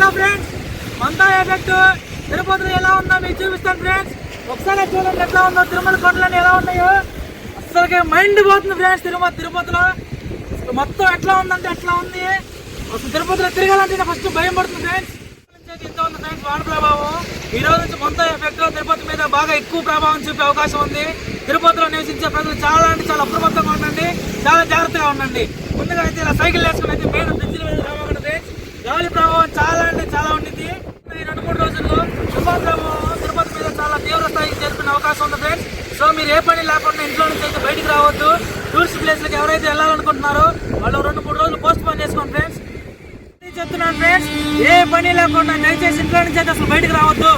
Hello friends, మంతా effect తిరుపతిలో ఎలా ఉందో మీకు చూపిస్తాను ఫ్రెండ్స్. ఒకసారి చూడండి ఎట్లా ఉందో, తిరుమల కొండలన్నీ ఎలా ఉన్నాయో. అసలుకి మైండ్ పోతుంది ఫ్రెండ్స్. తిరుపతిలో మొత్తం ఎట్లా ఉందంటే అట్లా ఉంది. అసలు తిరుపతిలో తిరగాలంటే ఫస్ట్ భయం పడుతుంది ఫ్రెండ్స్. ఎంత ఉంది ఫ్రెండ్స్ వాన ప్రభావం. ఈ రోజు నుంచి మంతా ఎఫెక్ట్ తిరుపతి మీద బాగా ఎక్కువ ప్రభావం చూపే అవకాశం ఉంది. తిరుపతిలో నివసించే ప్రజలు చాలా అంటే చాలా అప్రమత్తంగా ఉండండి, చాలా జాగ్రత్తగా ఉండండి. ముందుగా అయితే ఇలా సైకిల్ వేసుకుని అయితే మీద బ్రిడ్జిల మీద రావాలి. గాలి ప్రభావం చాలా అంటే చాలా ఉండింది. ఈ 2-3 రోజుల్లో తుఫాన్ ప్రభావం తిరుపతి మీద చాలా తీవ్ర స్థాయికి చేరుకునే అవకాశం ఉంది ఫ్రెండ్స్. సో మీరు ఏ పని లేకుండా ఇంట్లో నుంచి అయితే బయటికి రావద్దు. టూరిస్ట్ ప్లేస్లకు ఎవరైతే వెళ్ళాలనుకుంటున్నారో వాళ్ళు 2-3 రోజులు పోస్ట్ పోన్ చేసుకోండి ఫ్రెండ్స్. చెప్తున్నాను ఫ్రెండ్స్, ఏ పని లేకుండా దయచేసి ఇంట్లో నుంచి అయితే అసలు బయటకు రావద్దు.